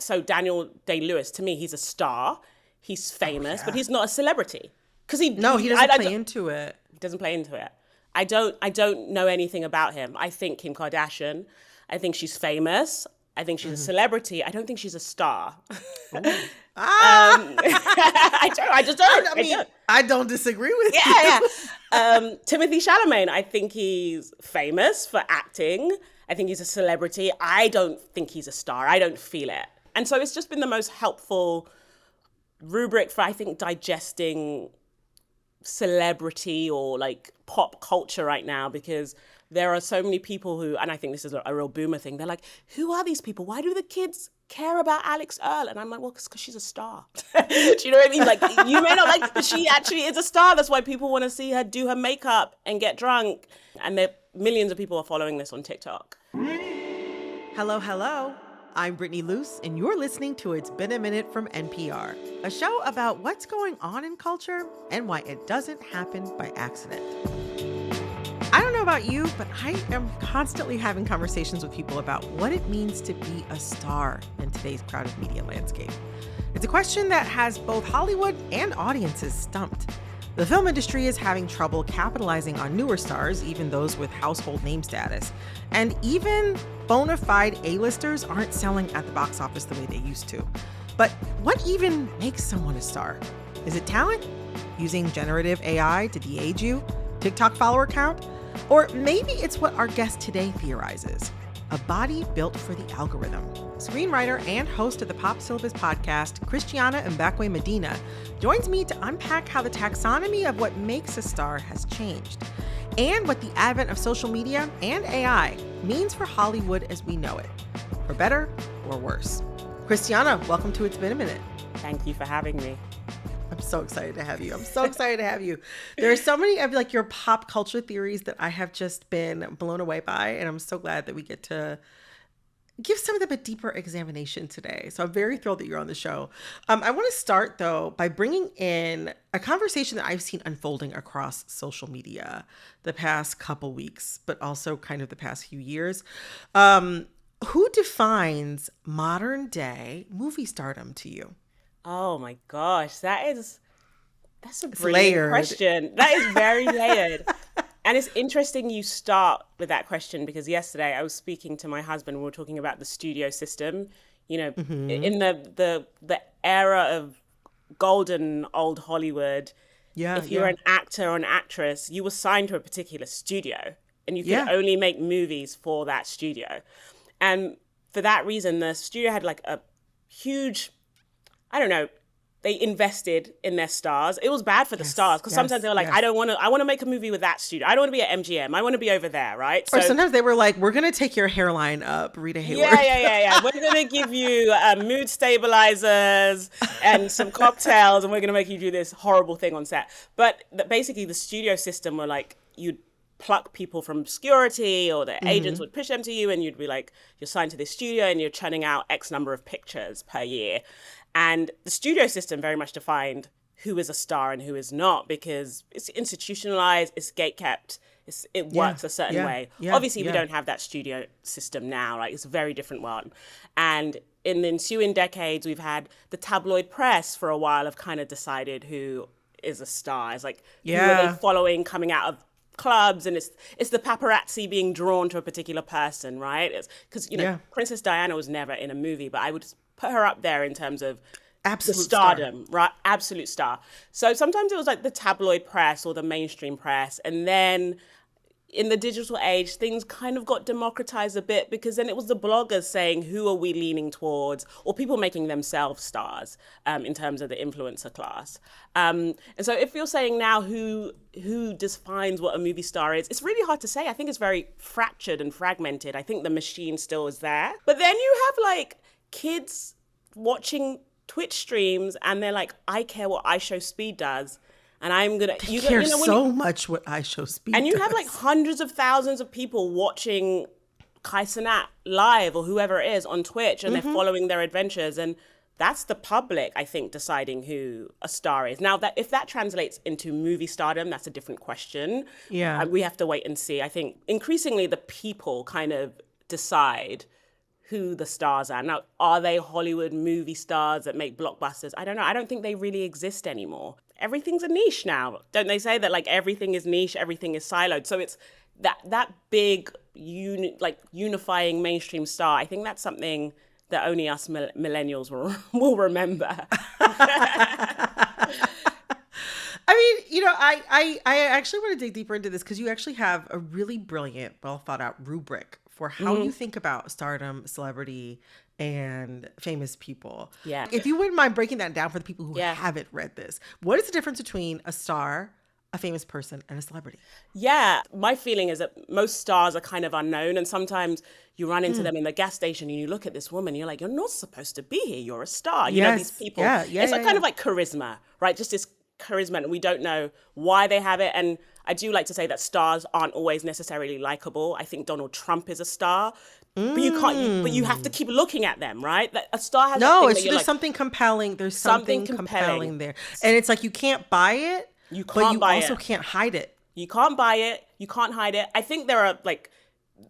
So Daniel Day-Lewis, to me, he's a star. He's famous, but he's not a celebrity. Because he doesn't play into it. He doesn't play into it. I don't know anything about him. I think Kim Kardashian, I think she's famous. I think she's a celebrity. I don't think she's a star. I just don't. I don't disagree with you. Yeah. Timothy Chalamet, I think he's famous for acting. I think he's a celebrity. I don't think he's a star. I don't feel it. And so it's just been the most helpful rubric for, I think, digesting celebrity or like pop culture right now, because there are so many people who, and I think this is a real boomer thing, they're like, who are these people? Why do the kids care about Alex Earl? And I'm like, well, because she's a star. Do you know what I mean? Like, you may not like, but she actually is a star. That's why people want to see her do her makeup and get drunk. And millions of people are following this on TikTok. Hello. I'm Brittany Luce, and you're listening to It's Been a Minute from NPR, a show about what's going on in culture and why it doesn't happen by accident. I don't know about you, but I am constantly having conversations with people about what it means to be a star in today's crowded media landscape. It's a question that has both Hollywood and audiences stumped. The film industry is having trouble capitalizing on newer stars, even those with household name status. And even bona fide A-listers aren't selling at the box office the way they used to. But what even makes someone a star? Is it talent? Using generative AI to de-age you? TikTok follower count? Or maybe it's what our guest today theorizes: a body built for the algorithm. Screenwriter and host of the Pop Syllabus podcast, Christiana Mbakwe Medina, joins me to unpack how the taxonomy of what makes a star has changed, and what the advent of social media and AI means for Hollywood as we know it, for better or worse. Christiana, welcome to It's Been a Minute. Thank you for having me. I'm so excited to have you. There are so many of like your pop culture theories that I have just been blown away by, and I'm so glad that we get to give some of them a deeper examination today. So I'm very thrilled that you're on the show. I want to start though by bringing in a conversation that I've seen unfolding across social media the past couple weeks, but also kind of the past few years. Who defines modern day movie stardom to you? Oh my gosh, that's a brilliant question. That is very layered. And it's interesting you start with that question, because yesterday I was speaking to my husband. We were talking about the studio system. You know, in the era of golden old Hollywood, if you're an actor or an actress, you were signed to a particular studio, and you could only make movies for that studio. And for that reason, the studio had like a huge, I don't know, they invested in their stars. It was bad for the stars, because sometimes they were like, I want to make a movie with that studio. I don't want to be at MGM. I want to be over there, right? Or sometimes they were like, we're going to take your hairline up, Rita Hayworth. Yeah. We're going to give you mood stabilizers and some cocktails, and we're going to make you do this horrible thing on set. But basically the studio system were like, you'd pluck people from obscurity, or the agents would push them to you, and you'd be like, you're signed to this studio and you're churning out X number of pictures per year. And the studio system very much defined who is a star and who is not, because it's institutionalized, it's gatekept, it works a certain way. Obviously, we don't have that studio system now, right? It's a very different one. And in the ensuing decades, we've had the tabloid press for a while have kind of decided who is a star. It's like, who are they following coming out of clubs, and it's the paparazzi being drawn to a particular person, right? Because Princess Diana was never in a movie, but I would put her up there in terms of absolute stardom, right? Absolute star. So sometimes it was like the tabloid press or the mainstream press, and then in the digital age, things kind of got democratized a bit, because then it was the bloggers saying, who are we leaning towards, or people making themselves stars in terms of the influencer class. And so if you're saying now who defines what a movie star is, it's really hard to say. I think it's very fractured and fragmented. I think the machine still is there. But then you have like kids watching Twitch streams, and they're like, I care what iShowSpeed does. And I'm going to... You care so much what iShowSpeed does. And you have like hundreds of thousands of people watching Kai Cenat live, or whoever it is, on Twitch, and they're following their adventures. And that's the public, I think, deciding who a star is. Now, if that translates into movie stardom, that's a different question. Yeah. We have to wait and see. I think increasingly the people kind of decide who the stars are. Now, are they Hollywood movie stars that make blockbusters? I don't know. I don't think they really exist anymore. Everything's a niche now. Don't they say that like everything is niche, everything is siloed? So it's that big unifying mainstream star. I think that's something that only us millennials will remember. I mean, you know, I actually want to dig deeper into this because you actually have a really brilliant, well thought out rubric for how you think about stardom, celebrity, and famous people. Yeah. If you wouldn't mind breaking that down for the people who haven't read this, what is the difference between a star, a famous person, and a celebrity? Yeah, my feeling is that most stars are kind of unknown, and sometimes you run into them in the gas station and you look at this woman, you're like, you're not supposed to be here, you're a star. You know, these people. It's kind of like charisma, right? Just this charisma, and we don't know why they have it. And I do like to say that stars aren't always necessarily likable. I think Donald Trump is a star, but you can't. But you have to keep looking at them, right? That a star has there's something compelling. There's something compelling there, and it's like you can't buy it. You can't but you buy also it. Can't hide it. You can't buy it. You can't hide it. I think there are like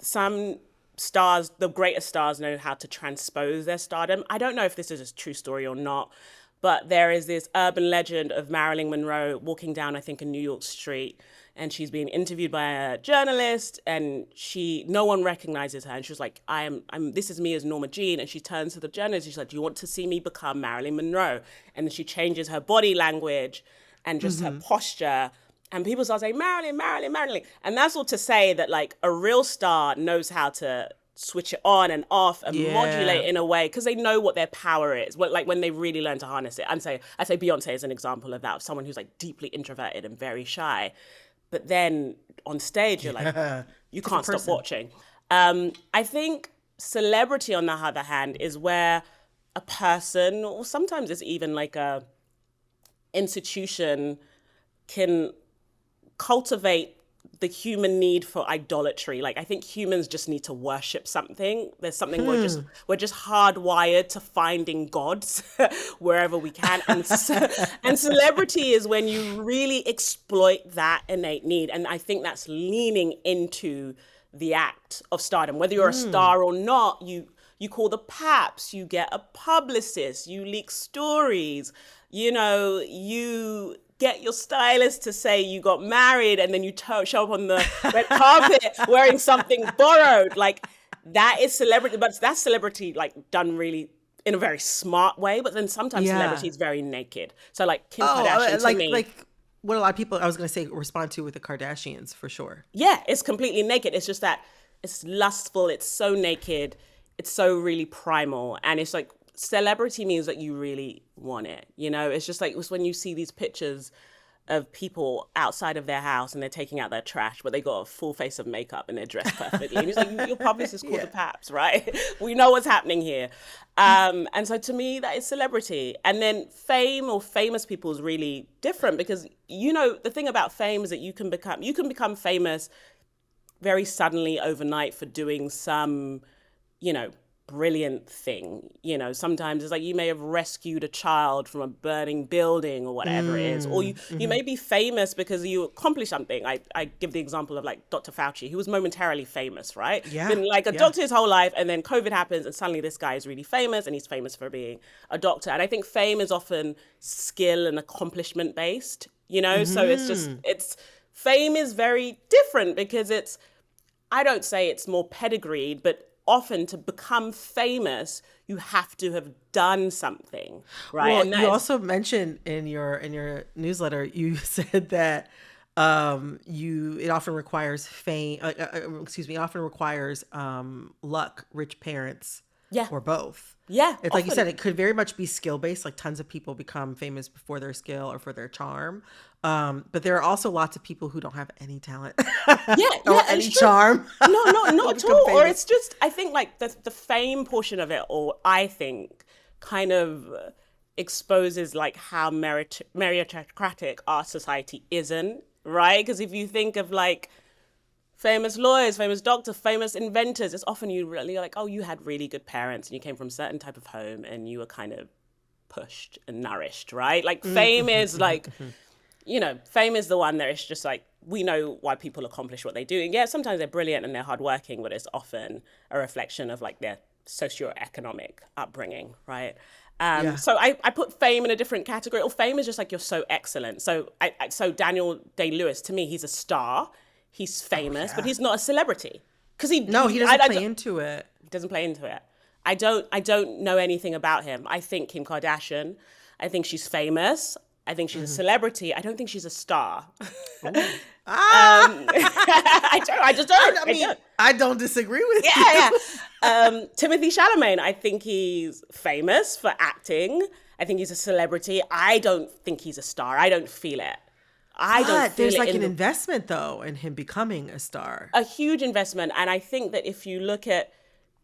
some stars, the greatest stars know how to transpose their stardom. I don't know if this is a true story or not, but there is this urban legend of Marilyn Monroe walking down, I think, a New York street, and she's being interviewed by a journalist, and no one recognizes her, and she's like, this is me as Norma Jean, and she turns to the journalist, she's like, do you want to see me become Marilyn Monroe? And then she changes her body language and just her posture, and people start saying, Marilyn, Marilyn, Marilyn. And that's all to say that like a real star knows how to switch it on and off and modulate in a way because they know what their power is. Like when they really learn to harness it. I say Beyonce is an example of that, of someone who's like deeply introverted and very shy. But then on stage, you're like, you can't stop watching. I think celebrity, on the other hand, is where a person, or sometimes it's even like a institution, can cultivate the human need for idolatry. Like I think humans just need to worship something. There's something we're just hardwired to finding gods wherever we can. And celebrity is when you really exploit that innate need. And I think that's leaning into the act of stardom. Whether you're a star or not, you call the paps, you get a publicist, you leak stories, you get your stylist to say you got married, and then you show up on the red carpet wearing something borrowed. Like that is celebrity, but that's celebrity like done really in a very smart way. But then sometimes celebrity is very naked. So like Kim Kardashian to me, like what a lot of people, I was going to say, respond to with the Kardashians for sure. Yeah, it's completely naked. It's just that it's lustful. It's so naked. It's so really primal, and it's like. Celebrity means that you really want it. It's just like, it's when you see these pictures of people outside of their house and they're taking out their trash, but they got a full face of makeup and they're dressed perfectly. And it's like, your publicist is called the Paps, right? We know what's happening here. And so to me, that is celebrity. And then fame or famous people is really different because, the thing about fame is that you can become famous very suddenly overnight for doing some, brilliant thing. Sometimes it's like you may have rescued a child from a burning building or whatever it is, or you may be famous because you accomplished something. I give the example of like Dr. Fauci, who was momentarily famous, right? Been like a doctor his whole life, and then COVID happens and suddenly this guy is really famous and he's famous for being a doctor. And I think fame is often skill and accomplishment based, so fame is very different because I don't say it's more pedigreed, but often to become famous, you have to have done something, right? Well, and you also mentioned in your newsletter, you said that it often requires fame. It often requires luck, rich parents, or both. Yeah, it's like you said, it could very much be skill based. Like tons of people become famous for their skill or for their charm. But there are also lots of people who don't have any talent, or any charm. No, not at all. Or it's just, I think like the fame portion of it, or I think kind of exposes like how meritocratic our society isn't, right? Because if you think of like famous lawyers, famous doctors, famous inventors, it's often you're like, oh, you had really good parents and you came from a certain type of home and you were kind of pushed and nourished, right? Like fame is like, fame is the one that it's just like, we know why people accomplish what they do. And yeah, sometimes they're brilliant and they're hardworking, but it's often a reflection of like their socioeconomic upbringing, right? Yeah. So I put fame in a different category. Or fame is just like, you're so excellent. So so Daniel Day-Lewis, to me, he's a star. He's famous, but he's not a celebrity. Because he doesn't play into it. He doesn't play into it. I don't know anything about him. I think Kim Kardashian, I think she's famous. I think she's a celebrity. I don't think she's a star. I just don't. I don't disagree with you. Yeah. Timothy Chalamet, I think he's famous for acting. I think he's a celebrity. I don't think he's a star. I don't feel it. There's like an investment though in him becoming a star. A huge investment. And I think that if you look at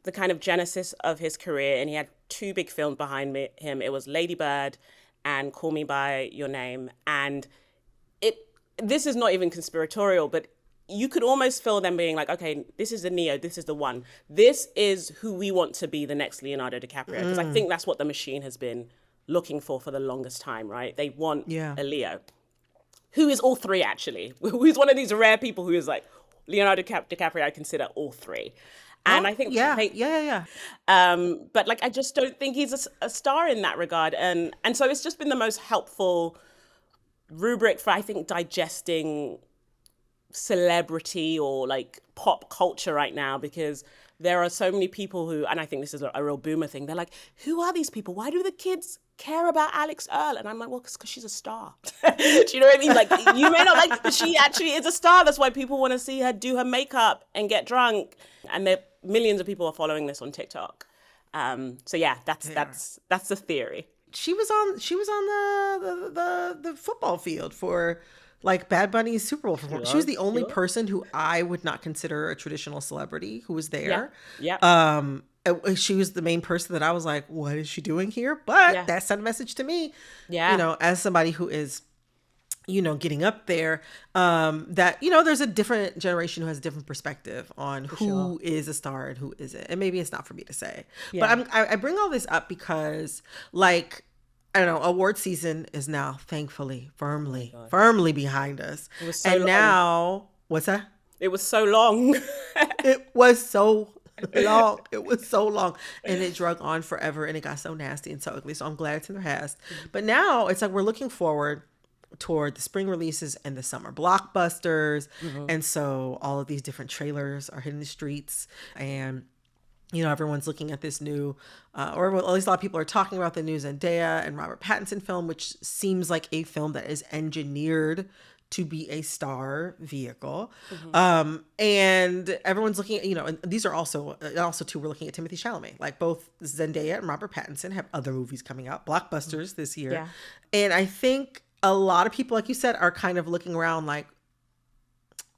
the kind of genesis of his career, and he had 2 big films behind him, it was Lady Bird and Call Me By Your Name. And this is not even conspiratorial, but you could almost feel them being like, okay, this is the Neo, this is the one. This is who we want to be the next Leonardo DiCaprio. Because I think that's what the machine has been looking for the longest time, right? They want a Leo. Who is all 3, actually. Who's one of these rare people who is like, Leonardo DiCaprio, I consider all 3. And I think... But like, I just don't think he's a star in that regard. And so it's just been the most helpful rubric for, I think, digesting celebrity or like pop culture right now, because there are so many people who, and I think this is a real boomer thing, they're like, who are these people? Why do the kids care about Alex Earle? And I'm like, well, because she's a star. Do you know what I mean? Like, you may not like, but she actually is a star. That's why people want to see her do her makeup and get drunk. And millions of people are following this on TikTok. So yeah, that's the theory. She was on the football field for like Bad Bunny's Super Bowl performance. She was the only person who I would not consider a traditional celebrity who was there. Yeah. She was the main person that I was like, what is she doing here? But that sent a message to me. Yeah. You know, as somebody who is, you know, getting up there, that, you know, there's a different generation who has a different perspective on who is a star and who isn't. And maybe it's not for me to say. Yeah. But I bring all this up because, like, I don't know, award season is now thankfully firmly behind us. It was so long. Now, what's that? It was so long. It was so long. It was so long. And it drug on forever, and it got so nasty and so ugly. So I'm glad it's in the past. But now it's like we're looking forward toward the spring releases and the summer blockbusters. And so all of these different trailers are hitting the streets, and you know, everyone's looking at this new, or at least a lot of people are talking about the new Zendaya and Robert Pattinson film, which seems like a film that is engineered to be a star vehicle. And everyone's looking at, you know, and these are also too, we're looking at Timothy Chalamet. Like both Zendaya and Robert Pattinson have other movies coming out, blockbusters this year. Yeah. And I think a lot of people, like you said, are kind of looking around like,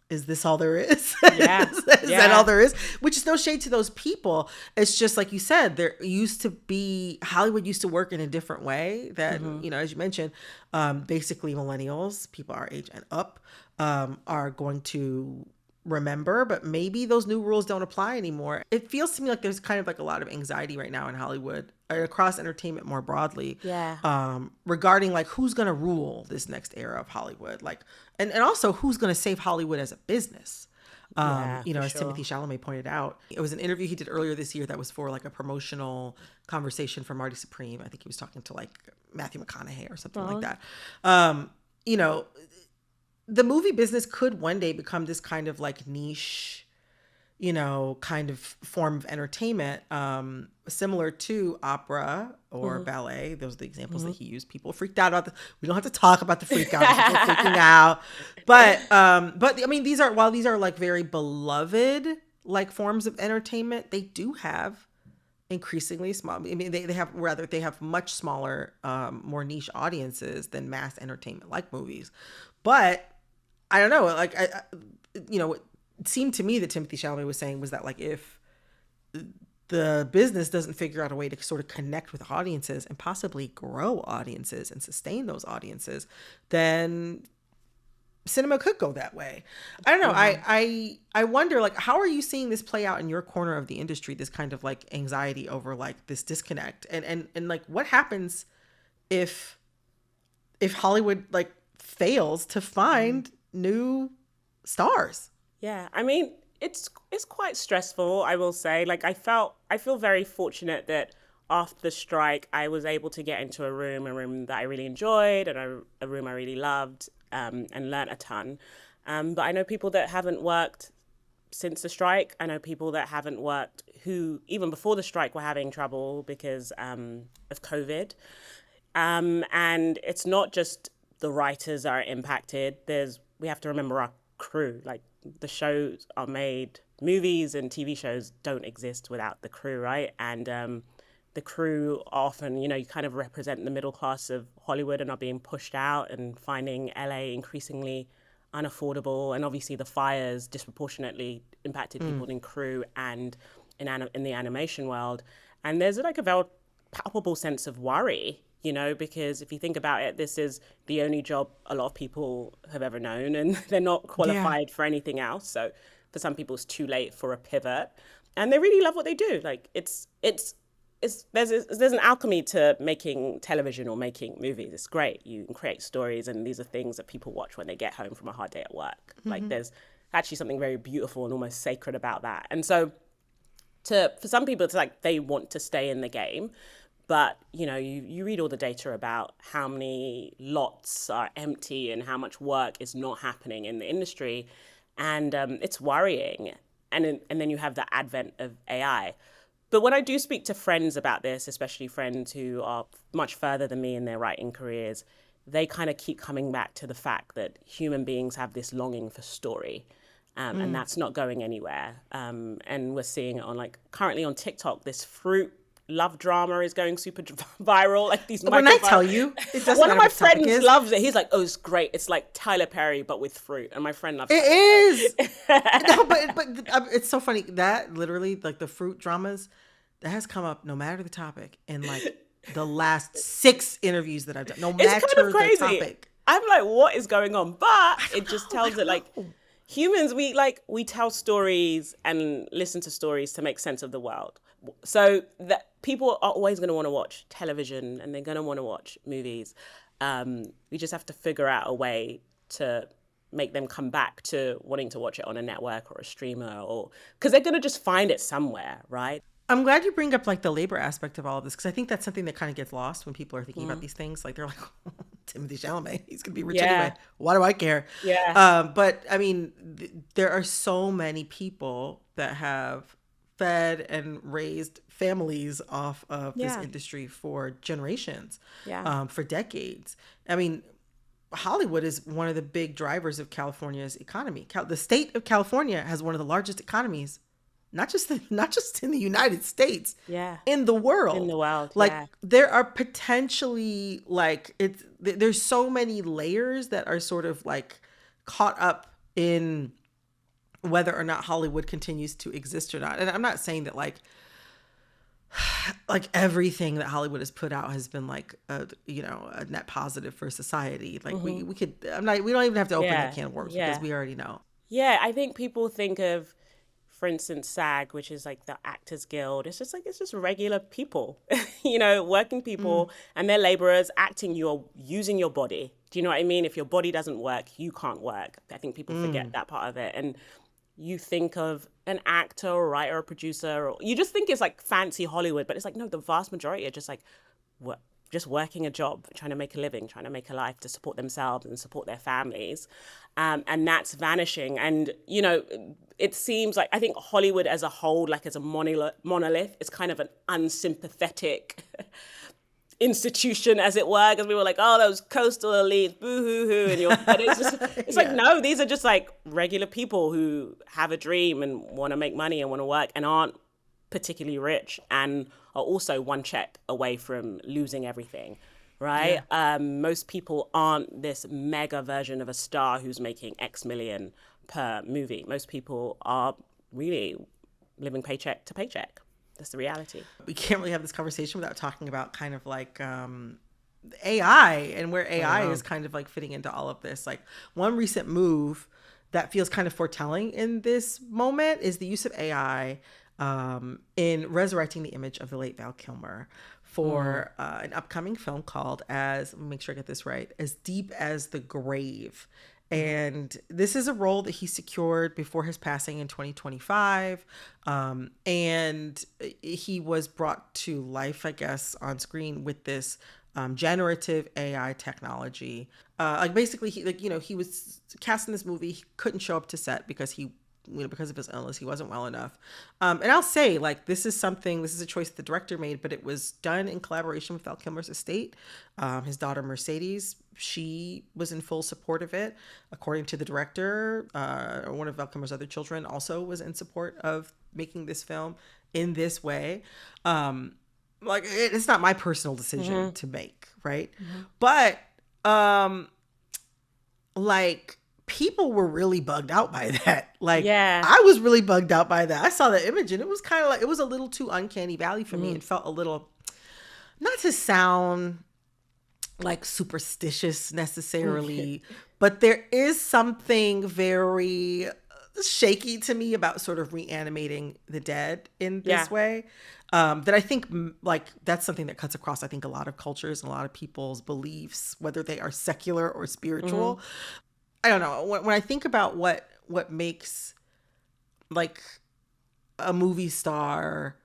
is this all there is? Yeah. Is that all there is? Which is no shade to those people. It's just like you said, Hollywood used to work in a different way that, you know, as you mentioned, basically millennials, people our age and up, are going to remember, but maybe those new rules don't apply anymore. It feels to me like there's kind of like a lot of anxiety right now in Hollywood, across entertainment more broadly, regarding like who's going to rule this next era of Hollywood, like, and also who's going to save Hollywood as a business. You know, as Timothy Chalamet pointed out, it was an interview he did earlier this year that was for like a promotional conversation for Marty Supreme. I think he was talking to like Matthew McConaughey or something like that. You know, the movie business could one day become this kind of like niche, you know, kind of form of entertainment, similar to opera or ballet. Those are the examples that he used. People freaked out about we don't have to talk about the freak out, people freaking out. But I mean, while these are like very beloved like forms of entertainment, they do have increasingly small. I mean, they have much smaller, more niche audiences than mass entertainment like movies. But I don't know, like, you know, what seemed to me that Timothy Chalamet was saying was that, like, if the business doesn't figure out a way to sort of connect with audiences and possibly grow audiences and sustain those audiences, then cinema could go that way. I don't know. I wonder, like, how are you seeing this play out in your corner of the industry, this kind of, like, anxiety over, like, this disconnect? And like, what happens if Hollywood, like, fails to find new stars? Yeah, I mean, it's quite stressful, I will say. Like I feel very fortunate that after the strike, I was able to get into a room that I really enjoyed, and a room I really loved, and learnt a ton. But I know people that haven't worked since the strike. I know people that haven't worked who, even before the strike, were having trouble because of COVID. And it's not just the writers are impacted. We have to remember our crew. Like, the shows are made, movies and TV shows don't exist without the crew, right? And the crew often, you kind of represent the middle class of Hollywood and are being pushed out and finding LA increasingly unaffordable. And obviously the fires disproportionately impacted people in crew and in the animation world. And there's like a very palpable sense of worry, because if you think about it, this is the only job a lot of people have ever known, and they're not qualified for anything else. So for some people, it's too late for a pivot, and they really love what they do. Like there's an alchemy to making television or making movies. It's great. You can create stories, and these are things that people watch when they get home from a hard day at work. Like, there's actually something very beautiful and almost sacred about that. And so for some people, it's like they want to stay in the game. But, you read all the data about how many lots are empty and how much work is not happening in the industry. And it's worrying. And then you have the advent of AI. But when I do speak to friends about this, especially friends who are much further than me in their writing careers, they kind of keep coming back to the fact that human beings have this longing for story. And that's not going anywhere. And we're seeing it currently on TikTok, this fruit love drama is going super viral. Like these. When I tell you, it doesn't one of matter my what the topic friends is. loves it. He's like, "Oh, it's great. It's like Tyler Perry, but with fruit." And my friend loves It it. is. No, but it's so funny that literally, like, the fruit dramas, that has come up no matter the topic in like the last 6 interviews that I've done. No matter It's kind of crazy. the topic. I'm like, what is going on? But it just tells it like humans, we tell stories and listen to stories to make sense of the world. So that people are always going to want to watch television, and they're going to want to watch movies. We just have to figure out a way to make them come back to wanting to watch it on a network or a streamer, or because they're going to just find it somewhere, right? I'm glad you bring up like the labor aspect of all of this, because I think that's something that kind of gets lost when people are thinking about these things. Like, they're like, Timothée Chalamet, he's gonna be rich anyway. Why do I care? Yeah. But I mean, there are so many people that have fed and raised families off of this industry for generations, for decades. I mean, Hollywood is one of the big drivers of California's economy. The state of California has one of the largest economies, not just in the United States, in the world. In the world, like there are potentially there's so many layers that are sort of like caught up in whether or not Hollywood continues to exist or not. And I'm not saying that like everything that Hollywood has put out has been like a net positive for society. Like we could, we don't even have to open that can of worms because we already know. Yeah, I think people think of, for instance, SAG, which is like the Actors Guild. It's just regular people, working people, and they're laborers acting. You're using your body. Do you know what I mean? If your body doesn't work, you can't work. I think people forget that part of it. And you think of an actor or writer or producer, or you just think it's like fancy Hollywood, but it's like, no, the vast majority are just like just working a job, trying to make a living, trying to make a life to support themselves and support their families. And that's vanishing. And, it seems like, I think Hollywood as a whole, like as a monolith, is kind of an unsympathetic institution, as it were, because we were like, oh, those coastal elites, boo-hoo-hoo. But it's like, no, these are just like regular people who have a dream and want to make money and want to work and aren't particularly rich and are also one check away from losing everything, right? Most people aren't this mega version of a star who's making X million per movie. Most people are really living paycheck to paycheck. That's the reality. We can't really have this conversation without talking about kind of like AI and where AI is kind of like fitting into all of this. Like, one recent move that feels kind of foretelling in this moment is the use of AI in resurrecting the image of the late Val Kilmer for an upcoming film called, let me make sure I get this right, As Deep as the Grave. And this is a role that he secured before his passing in 2025. And he was brought to life, I guess, on screen with this generative AI technology. Basically, he was cast in this movie. He couldn't show up to set because because of his illness, he wasn't well enough. And I'll say, this is a choice the director made, but it was done in collaboration with Val Kilmer's estate. His daughter, Mercedes, she was in full support of it. According to the director, one of Val Kilmer's other children also was in support of making this film in this way. It's not my personal decision to make, right? But, people were really bugged out by that. I was really bugged out by that. I saw the image and it was kind of it was a little too uncanny valley for me. It felt a little, not to sound superstitious necessarily, but there is something very shaky to me about sort of reanimating the dead in this way. That I think that's something that cuts across, I think, a lot of cultures and a lot of people's beliefs, whether they are secular or spiritual. I don't know. When I think about what makes a movie star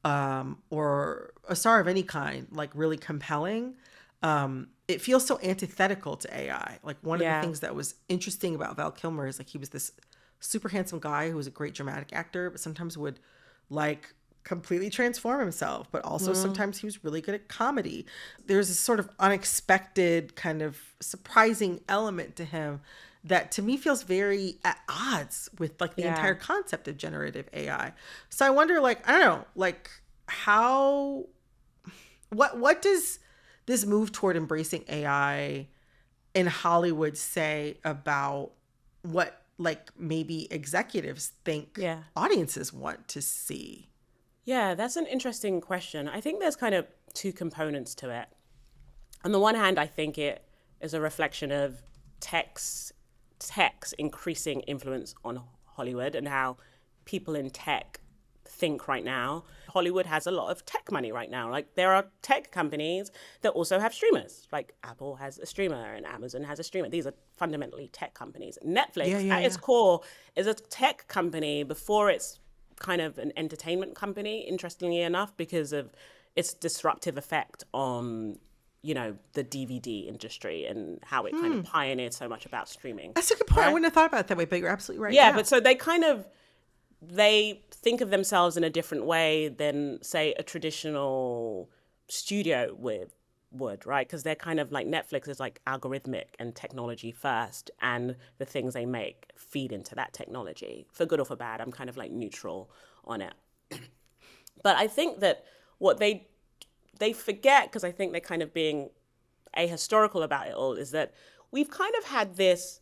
or a star of any kind really compelling, it feels so antithetical to AI. One of the things that was interesting about Val Kilmer is he was this super handsome guy who was a great dramatic actor, but sometimes would completely transform himself, but also sometimes he was really good at comedy. There's this sort of unexpected kind of surprising element to him that to me feels very at odds with the entire concept of generative AI. So I wonder, I don't know, how, what does this move toward embracing AI in Hollywood say about what maybe executives think audiences want to see? Yeah, that's an interesting question. I think there's kind of two components to it. On the one hand, I think it is a reflection of tech's increasing influence on Hollywood and how people in tech think right now. Hollywood has a lot of tech money right now. There are tech companies that also have streamers. Apple has a streamer and Amazon has a streamer. These are fundamentally tech companies. Netflix, at its core, is a tech company before it's kind of an entertainment company, interestingly enough, because of its disruptive effect on, the DVD industry and how it kind of pioneered so much about streaming. That's a good point. Right? I wouldn't have thought about it that way, but you're absolutely right. Yeah, but so they think of themselves in a different way than, say, a traditional studio would, right? Because they're kind of Netflix is algorithmic and technology first, and the things they make feed into that technology. For good or for bad, I'm kind of neutral on it. But I think that what they forget, because I think they're kind of being ahistorical about it all, is that we've kind of had this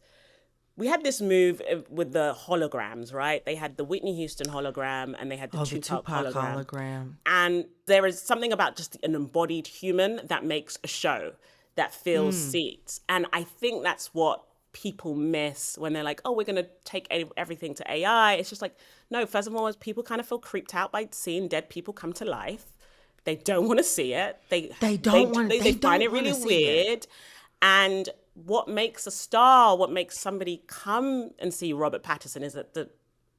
move with the holograms, right? They had the Whitney Houston hologram and they had the Tupac hologram. And there is something about just an embodied human that makes a show that fills seats. And I think that's what people miss when they're like, oh, we're going to take everything to AI. It's just no, first of all, people kind of feel creeped out by seeing dead people come to life. They don't want to see it. They find it really weird. And what makes a star, what makes somebody come and see Robert Pattinson is that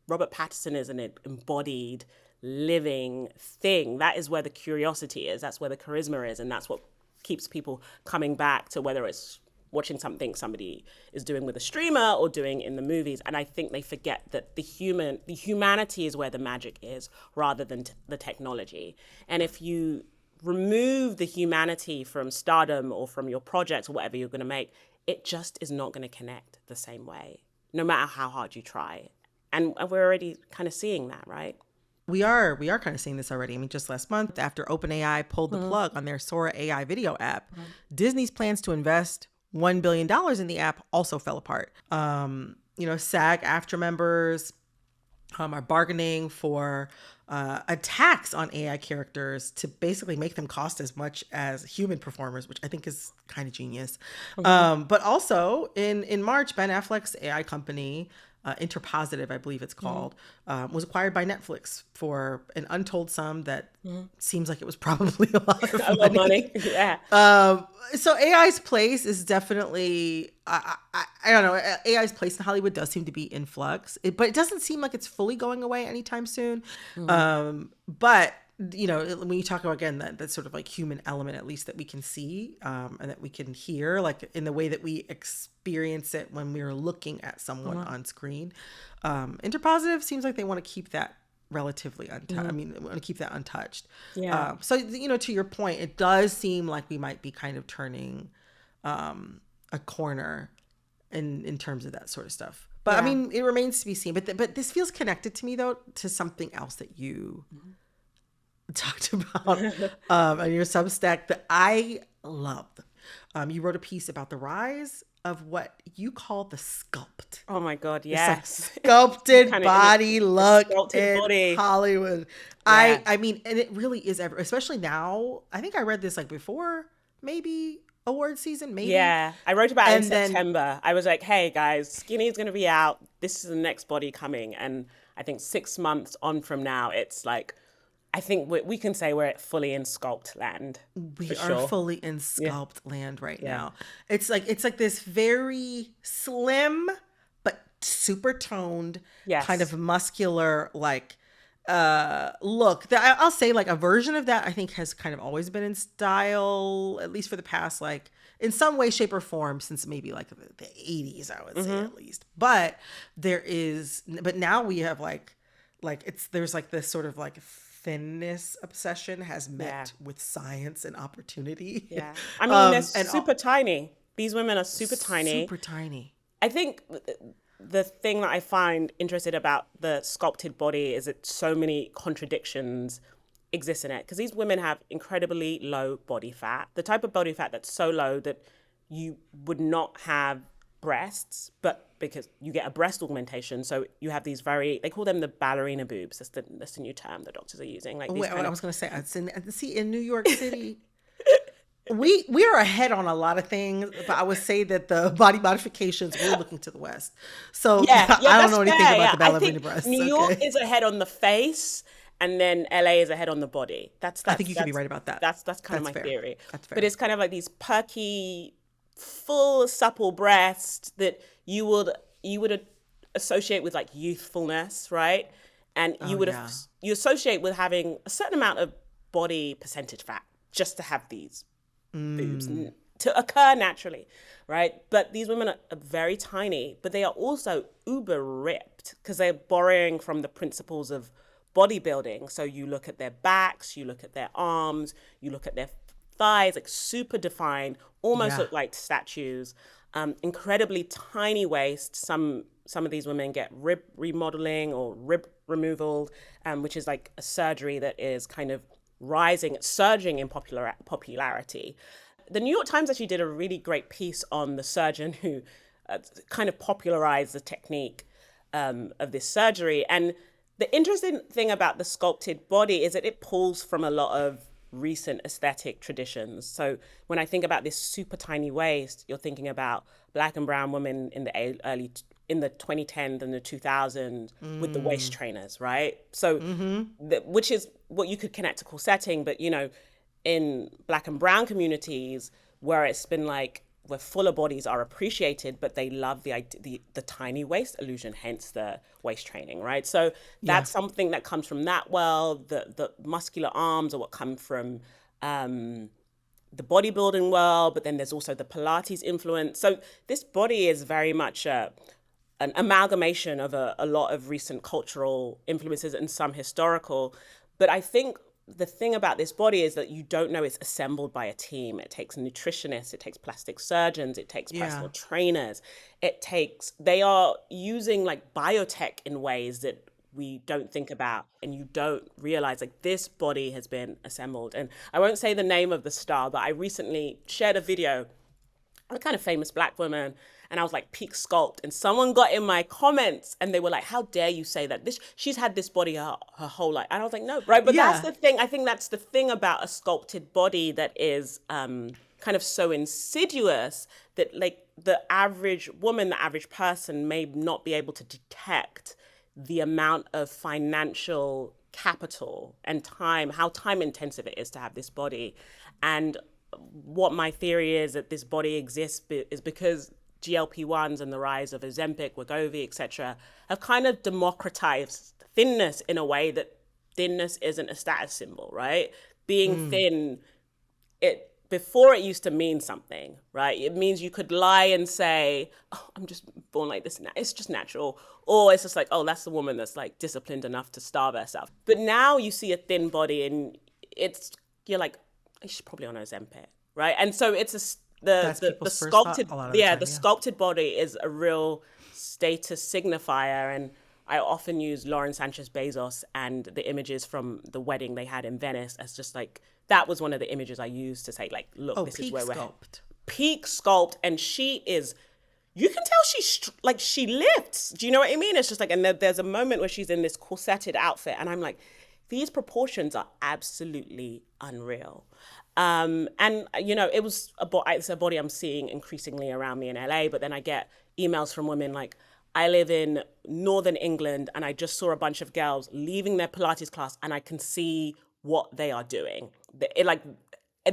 Robert Pattinson is an embodied, living thing. That is where the curiosity is. That's where the charisma is. And that's what keeps people coming back to, whether it's watching something somebody is doing with a streamer or doing in the movies. And I think they forget that the humanity is where the magic is rather than the technology. And if you remove the humanity from Stardom or from your projects or whatever you're going to make, it just is not going to connect the same way, no matter how hard you try. And we're already kind of seeing that, right? We are kind of seeing this already. I mean, just last month, after OpenAI pulled the plug on their Sora AI video app, Disney's plans to invest $1 billion in the app also fell apart. SAG-AFTRA members are bargaining for a tax on AI characters to basically make them cost as much as human performers, which I think is kind of genius. But also in March, Ben Affleck's AI company, Interpositive, I believe it's called, was acquired by Netflix for an untold sum that seems like it was probably a lot of money. Yeah. So AI's place is definitely, I don't know, AI's place in Hollywood does seem to be in flux, but it doesn't seem like it's fully going away anytime soon. But, you know, when you talk about, again, that sort of like human element, at least that we can see and that we can hear, like in the way that we experience it when we're looking at someone on screen. Interpositive seems like they want to keep that relatively untouched. I mean, I want to keep that untouched. Yeah. So, you know, to your point, it does seem like we might be kind of turning a corner in terms of that sort of stuff. But I mean, it remains to be seen. But this feels connected to me, though, to something else that you talked about on your Substack that I loved. You wrote a piece about the rise of what you call the sculpt. Oh my God, yes. Sculpted body look sculpted in body. Hollywood. Yeah. I mean, and it really is especially now. I think I read this like before maybe award season, maybe. Yeah, I wrote about it in And then- September. I was like, hey guys, Skinny's going to be out. This is the next body coming. And I think 6 months on from now, it's like, I think we can say we're fully in sculpt land. We are fully in sculpt land right now. It's like this very slim but super toned, kind of muscular like look. That I'll say like a version of that I think has kind of always been in style, at least for the past like in some way, shape, or form since maybe like the 80s, I would say at least. But now we have like there's like this sort of like thinness obsession has met with science and opportunity. Yeah. I mean, they're super tiny. These women are super tiny. Super tiny. I think the thing that I find interesting about the sculpted body is that so many contradictions exist in it. Because these women have incredibly low body fat. The type of body fat that's so low that you would not have breasts, but because you get a breast augmentation, so you have these they call them the ballerina boobs. That's the new term the doctors are using. Like these I was going to say, in New York City, we are ahead on a lot of things, but I would say that the body modifications, we're looking to the West. So I don't know anything about the ballerina breasts. New York is ahead on the face, and then LA is ahead on the body. I think you could be right about that. That's kind of my theory. That's fair. But it's kind of like these perky, full, supple breasts that you would associate with like youthfulness, right? And you associate with having a certain amount of body percentage fat just to have these boobs to occur naturally, right? But these women are very tiny, but they are also uber ripped because they're borrowing from the principles of bodybuilding. So you look at their backs, you look at their arms, you look at their thighs, like super defined, almost look like statues. Incredibly tiny waist. Some of these women get rib remodeling or rib removal, which is like a surgery that is kind of surging in popularity. The New York Times actually did a really great piece on the surgeon who kind of popularized the technique of this surgery. And the interesting thing about the sculpted body is that it pulls from a lot of recent aesthetic traditions. So when I think about this super tiny waist, you're thinking about Black and brown women in the 2010s and the 2000s with the waist trainers, right? So which is what you could connect to corsetting, but you know, in Black and brown communities where it's been like where fuller bodies are appreciated, but they love the tiny waist illusion, hence the waist training, right? So that's something that comes from that world. The muscular arms are what come from the bodybuilding world, but then there's also the Pilates influence. So this body is very much an amalgamation of a lot of recent cultural influences and some historical. But I think the thing about this body is that you don't know it's assembled by a team. It takes nutritionists, it takes plastic surgeons, it takes personal trainers. They are using like biotech in ways that we don't think about, and you don't realize like this body has been assembled. And I won't say the name of the star, but I recently shared a video of a kind of famous Black woman, and I was like, peak sculpt, and someone got in my comments and they were like, how dare you say that? She's had this body her whole life. And I was like, no, right? But that's the thing. I think that's the thing about a sculpted body that is kind of so insidious that like the average woman, the average person may not be able to detect the amount of financial capital and time, how time intensive it is to have this body. And what my theory is that this body exists is because GLP-1s and the rise of Ozempic, Wegovy, etc., have kind of democratized thinness in a way that thinness isn't a status symbol, right? Being thin, before it used to mean something, right? It means you could lie and say, oh, I'm just born like this. It's just natural. Or it's just like, oh, that's the woman that's like disciplined enough to starve herself. But now you see a thin body and you're like, she's probably on Ozempic, right? And so it's the sculpted, the sculpted body is a real status signifier. And I often use Lauren Sanchez Bezos and the images from the wedding they had in Venice as just like, that was one of the images I used to say, like, look, this is where we're at. Peak sculpt. And she is, you can tell she lifts. Do you know what I mean? It's just like, and there's a moment where she's in this corseted outfit. And I'm like, these proportions are absolutely unreal. And, you know, it's a body I'm seeing increasingly around me in LA. But then I get emails from women like, I live in Northern England and I just saw a bunch of girls leaving their Pilates class and I can see what they are doing. The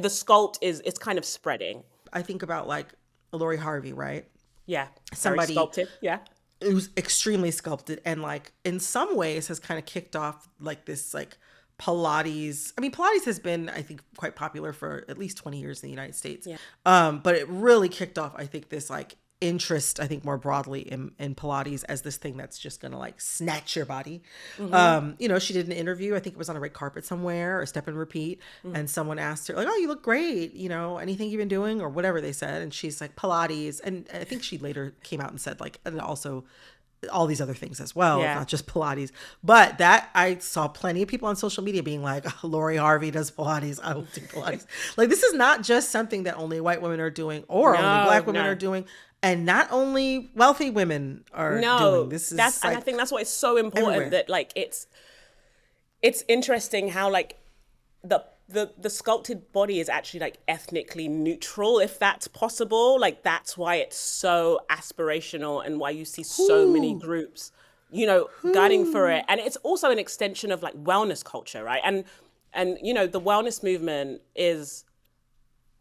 sculpt it's kind of spreading. I think about like Lori Harvey, right? Yeah. Somebody very sculpted. Yeah. Who's extremely sculpted and like in some ways has kind of kicked off like this like Pilates. I mean, Pilates has been, I think, quite popular for at least 20 years in the United States. Yeah. But it really kicked off, I think, this like interest, I think, more broadly in Pilates as this thing that's just gonna like snatch your body. You know, she did an interview, I think it was on a red carpet somewhere or Step and Repeat, and someone asked her like, oh, you look great, you know, anything you've been doing or whatever they said, and she's like, Pilates. And I think she later came out and said like, and also all these other things as well, not just Pilates. But that I saw plenty of people on social media being like, oh, Lori Harvey does Pilates, I will do Pilates. Like, this is not just something that only white women are doing or only black women are doing. And not only wealthy women are doing this. And I think that's why it's so important that like it's interesting how like the sculpted body is actually like ethnically neutral, if that's possible. Like that's why it's so aspirational and why you see so many groups, you know, gunning for it. And it's also an extension of like wellness culture, right? And you know, the wellness movement is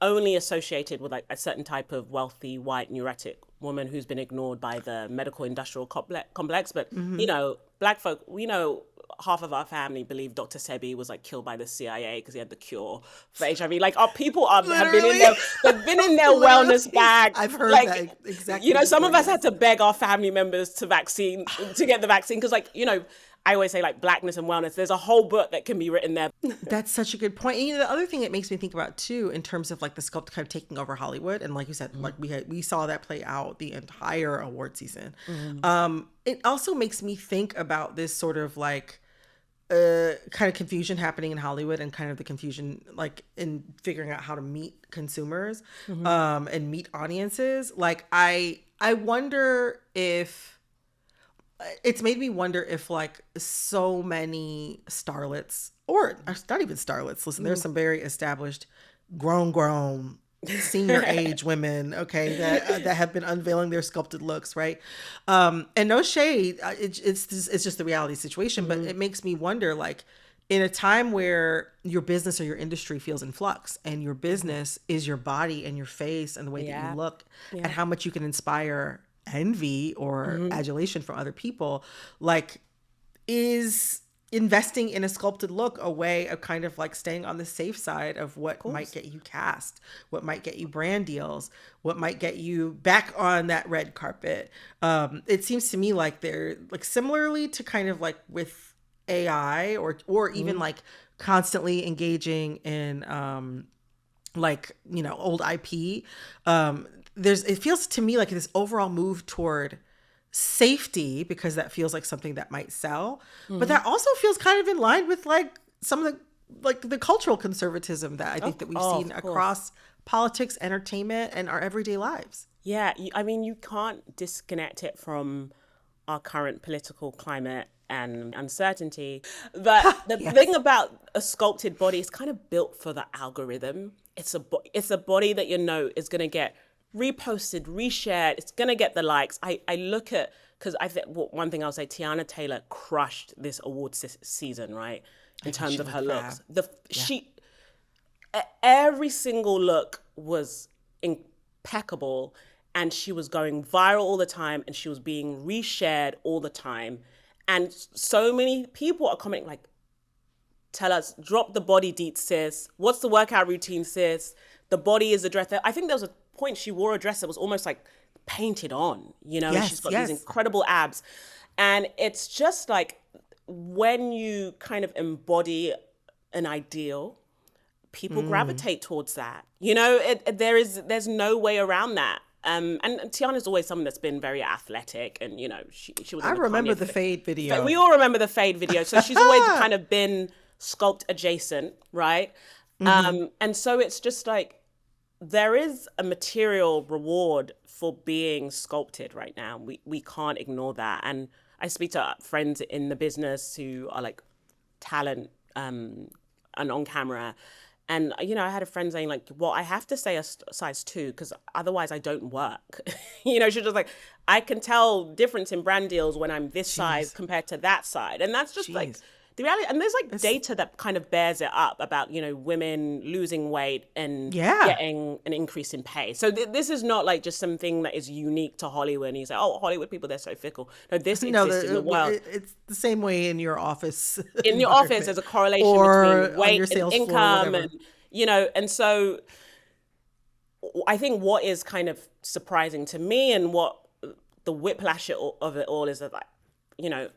only associated with like a certain type of wealthy white neurotic woman who's been ignored by the medical industrial complex. But you know, black folk, we know half of our family believe Dr. Sebi was like killed by the CIA because he had the cure for HIV. Like our people have been in their wellness bag. I've heard like, that exactly. You know, some of us had to beg our family members to get the vaccine because, like, you know, I always say like blackness and wellness. There's a whole book that can be written there. That's such a good point. And, you know, the other thing it makes me think about too, in terms of like the sculpt kind of taking over Hollywood, and like you said, like we saw that play out the entire award season. It also makes me think about this sort of like kind of confusion happening in Hollywood and kind of the confusion like in figuring out how to meet consumers and meet audiences. Like I wonder if it's made me wonder if like so many starlets or not even starlets, listen, there's some very established grown senior age women, okay, that have been unveiling their sculpted looks, right? And no shade, it's just the reality situation, but it makes me wonder, like, in a time where your business or your industry feels in flux and your business is your body and your face and the way that you look and how much you can inspire envy or adulation from other people, like, is investing in a sculpted look a way of kind of like staying on the safe side of what might get you cast, what might get you brand deals, what might get you back on that red carpet. It seems to me like they're like similarly to kind of like with AI or even like constantly engaging in like, you know, old IP. It feels to me like this overall move toward safety, because that feels like something that might sell, but that also feels kind of in line with like some of the cultural conservatism that I think that we've seen across politics, entertainment, and our everyday lives. Yeah, I mean, you can't disconnect it from our current political climate and uncertainty. But the thing about a sculpted body is kind of built for the algorithm. It's a body that you know is going to get reposted, reshared. It's going to get the likes. I look at, because I think one thing I'll say, Tiana Taylor crushed this award season, right? In terms of her looks. every single look was impeccable, and she was going viral all the time, and she was being reshared all the time. And so many people are commenting like, tell us, drop the body deets, sis. What's the workout routine, sis? The body is a dress. I think there was a point she wore a dress that was almost like painted on, you know, Yes, she's got yes. these incredible abs. And it's just like, when you kind of embody an ideal, people gravitate towards that. You know, there's no way around that. And Tiana's always someone that's been very athletic, and you know, she was. I remember the fade video. We all remember the fade video. So she's always kind of been sculpt adjacent, right? And so it's just like, there is a material reward for being sculpted right now. We can't ignore that. And I speak to friends in the business who are like talent and on camera. And, you know, I had a friend saying like, well, I have to say a size 2 because otherwise I don't work. You know, she's just like, I can tell difference in brand deals when I'm this size compared to that side. And that's just like the reality. And there's like data that kind of bears it up about, you know, women losing weight and getting an increase in pay. So this is not like just something that is unique to Hollywood. And you say, oh, Hollywood people, they're so fickle. No, this exists in the world. It's the same way in your office. In your office, there's a correlation between weight and income, and you know, and so I think what is kind of surprising to me, and what the whiplash of it all is that, like, you know,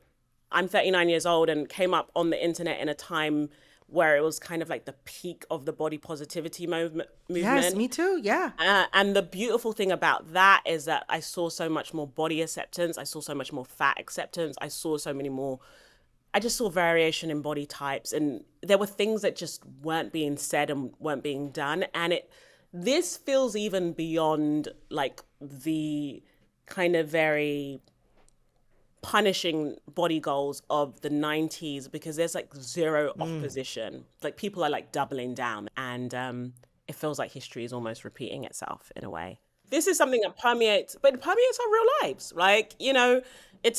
I'm 39 years old and came up on the internet in a time where it was kind of like the peak of the body positivity movement. Yes, me too. Yeah. And the beautiful thing about that is that I saw so much more body acceptance. I saw so much more fat acceptance. I just saw variation in body types, and there were things that just weren't being said and weren't being done. And this feels even beyond like the kind of very punishing body goals of the 90s, because there's like zero opposition. Like, people are like doubling down, and it feels like history is almost repeating itself in a way. This is something that permeates our real lives. Like, you know, that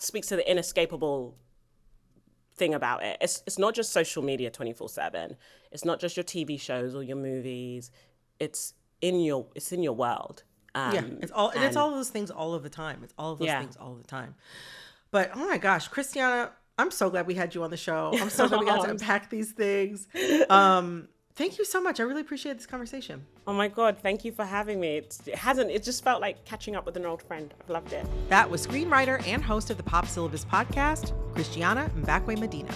speaks to the inescapable thing about it. It's not just social media 24/7. It's not just your TV shows or your movies. It's in your world. It's all of those things all of the time. It's all of those things all the time. But oh my gosh, Christiana, I'm so glad we had you on the show. I'm so glad we got to unpack these things. Thank you so much. I really appreciate this conversation. Oh my God, thank you for having me. It just felt like catching up with an old friend. I've loved it. That was screenwriter and host of the Pop Syllabus podcast, Christiana Mbakwe Medina.